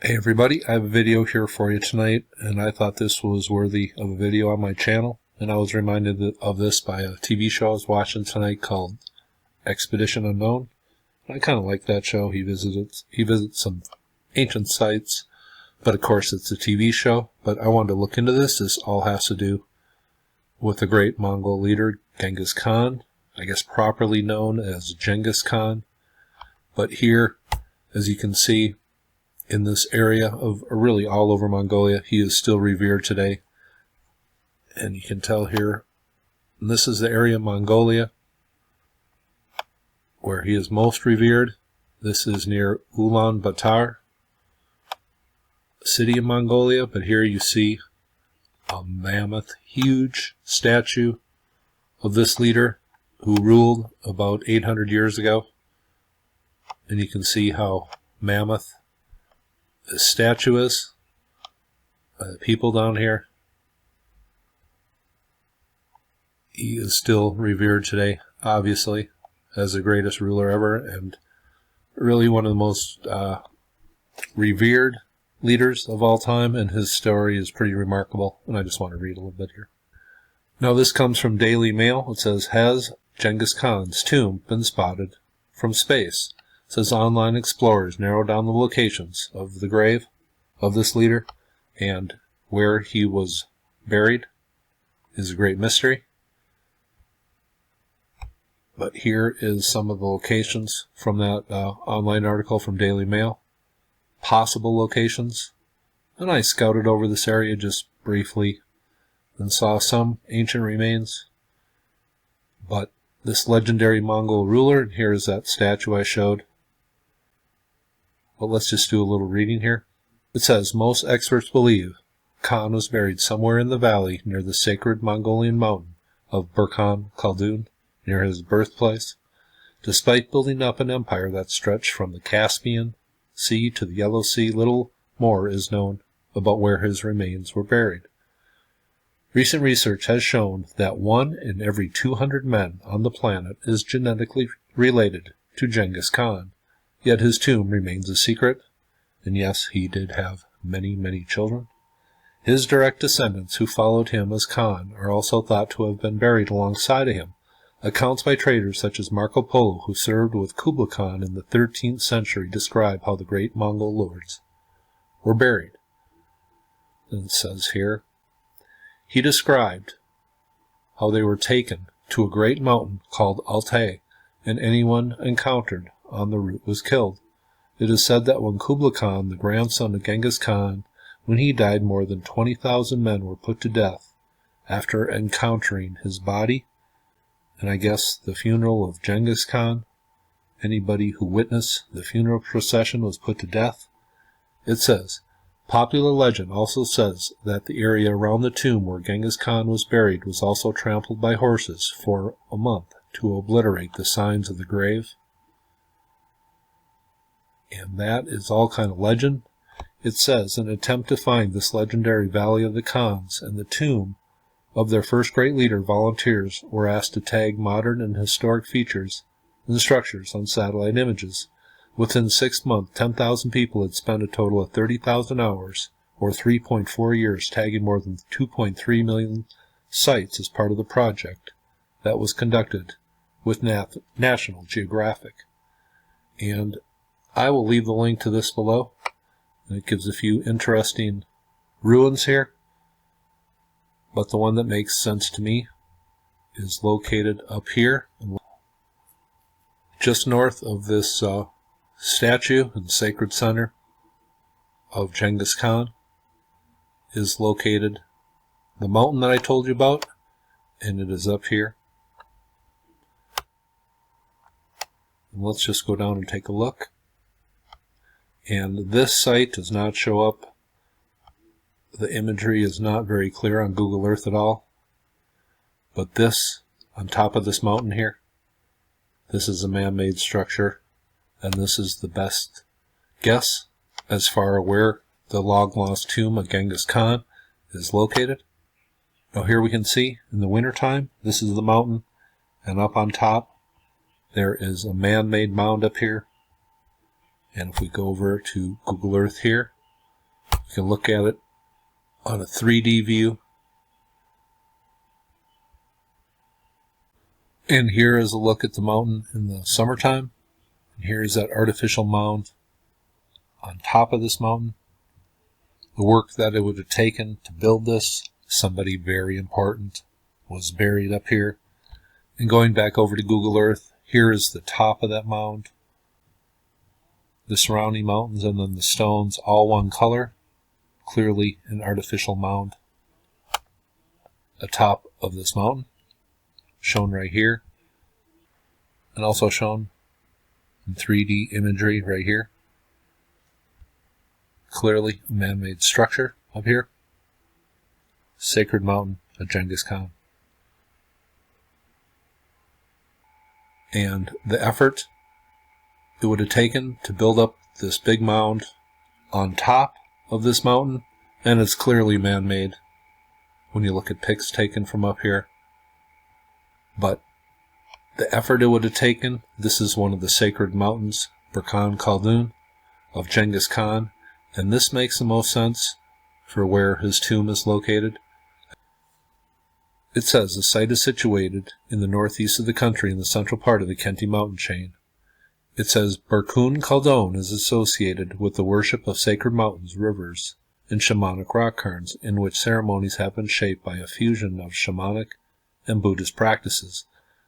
Hey everybody, I have a video here for you tonight, and I thought this was worthy of a video on my channel, and I was reminded of this by a TV show I was watching tonight called Expedition Unknown. I kind of like that show. He visits some ancient sites, but of course it's a TV show. But I wanted to look into this. This all has to do with the great Mongol leader Genghis Khan, I guess properly known as Genghis Khan. But here, as you can see, in this area of really all over Mongolia, he is still revered today. And you can tell here, and this is the area of Mongolia where he is most revered. This is near Ulaanbaatar, city of Mongolia, but here you see a mammoth, huge statue of this leader who ruled about 800 years ago. And you can see how mammoth this statue is. People down here. He is still revered today, obviously, as the greatest ruler ever, and really one of the most revered leaders of all time, and his story is pretty remarkable, and I just want to read a little bit here. Now this comes from Daily Mail. It says, "Has Genghis Khan's tomb been spotted from space?" It says online explorers narrow down the locations of the grave of this leader, and where he was buried is a great mystery. But here is some of the locations from that online article from Daily Mail. Possible locations. And I scouted over this area just briefly and saw some ancient remains. But this legendary Mongol ruler, and here is that statue I showed. But let's just do a little reading here. It says, most experts believe Khan was buried somewhere in the valley near the sacred Mongolian mountain of Burkhan Khaldun, near his birthplace. Despite building up an empire that stretched from the Caspian Sea to the Yellow Sea, little more is known about where his remains were buried. Recent research has shown that 1 in every 200 men on the planet is genetically related to Genghis Khan, yet his tomb remains a secret, and yes, he did have many, many children. His direct descendants who followed him as Khan are also thought to have been buried alongside of him. Accounts by traders such as Marco Polo, who served with Kublai Khan in the 13th century, describe how the great Mongol lords were buried. And it says here, he described how they were taken to a great mountain called Altai, and anyone encountered on the route was killed. It is said that when Kublai Khan, the grandson of Genghis Khan, when he died, more than 20,000 men were put to death after encountering his body. And I guess the funeral of Genghis Khan, anybody who witnessed the funeral procession was put to death. It says, popular legend also says that the area around the tomb where Genghis Khan was buried was also trampled by horses for a month to obliterate the signs of the grave. And that is all kind of legend. It says, in an attempt to find this legendary Valley of the Khans and the tomb of their first great leader, volunteers were asked to tag modern and historic features and structures on satellite images. Within 6 months, 10,000 people had spent a total of 30,000 hours, or 3.4 years, tagging more than 2.3 million sites as part of the project that was conducted with National Geographic. And I will leave the link to this below. And it gives a few interesting ruins here. But the one that makes sense to me is located up here, just north of this statue and sacred center of Genghis Khan is located the mountain that I told you about, and it is up here. And let's just go down and take a look. And this site does not show up. The imagery is not very clear on Google Earth at all. But this, on top of this mountain here, this is a man-made structure, and this is the best guess as far as where the long-lost tomb of Genghis Khan is located. Now here we can see, in the wintertime, this is the mountain, and up on top, there is a man-made mound up here. And if we go over to Google Earth here, You can look at it on a 3D view. And here is a look at the mountain in the summertime. And here is that artificial mound on top of this mountain. The work that it would have taken to build this, somebody very important, was buried up here. And going back over to Google Earth, here is the top of that mound. The surrounding mountains and then the stones, all one color. Clearly an artificial mound atop of this mountain, shown right here, and also shown in 3D imagery right here. Clearly a man-made structure up here. Sacred mountain of Genghis Khan. And the effort it would have taken to build up this big mound on top of this mountain, and it's clearly man-made when you look at pics taken from up here. But the effort it would have taken, this is one of the sacred mountains, Burkhan Khaldun, of Genghis Khan, and this makes the most sense for where his tomb is located. It says the site is situated in the northeast of the country in the central part of the Khentii mountain chain. It says Burkhan Khaldun is associated with the worship of sacred mountains, rivers, and shamanic rock cairns, in which ceremonies have been shaped by a fusion of shamanic and Buddhist practices.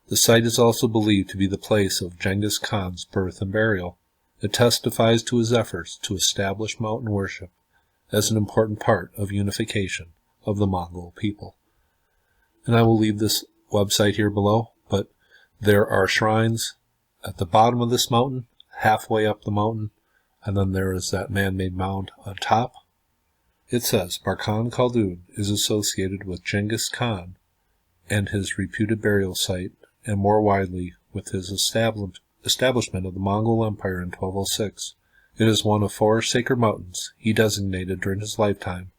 The site is also believed to be the place of Genghis Khan's birth and burial. It testifies to his efforts to establish mountain worship as an important part of unification of the Mongol people. And I will leave this website here below, but there are shrines at the bottom of this mountain, halfway up the mountain, and then there is that man-made mound on top. It says Burkhan Khaldun is associated with Genghis Khan and his reputed burial site, and more widely with his establishment of the Mongol Empire in 1206. It is one of 4 sacred mountains he designated during his lifetime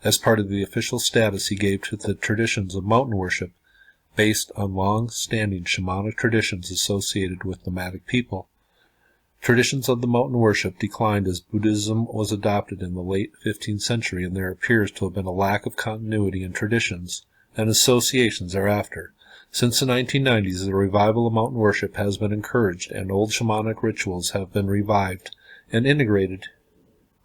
as part of the official status he gave to the traditions of mountain worship based on long-standing shamanic traditions associated with nomadic people. Traditions of the mountain worship declined as Buddhism was adopted in the late 15th century, and there appears to have been a lack of continuity in traditions and associations thereafter. Since the 1990s, the revival of mountain worship has been encouraged, and old shamanic rituals have been revived and integrated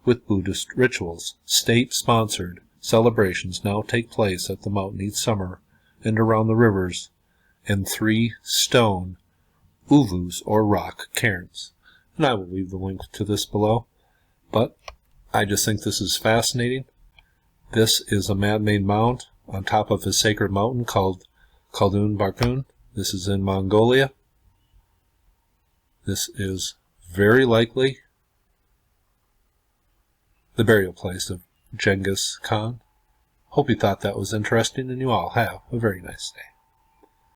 with Buddhist rituals. State-sponsored celebrations now take place at the mountain each summer and around the rivers and 3 stone ovoo-s or rock cairns. And I will leave the link to this below. But I just think this is fascinating. This is a man-made mound on top of a sacred mountain called Khaldun Burkhan. This is in Mongolia. This is very likely the burial place of Genghis Khan. Hope you thought that was interesting, and you all have a very nice day.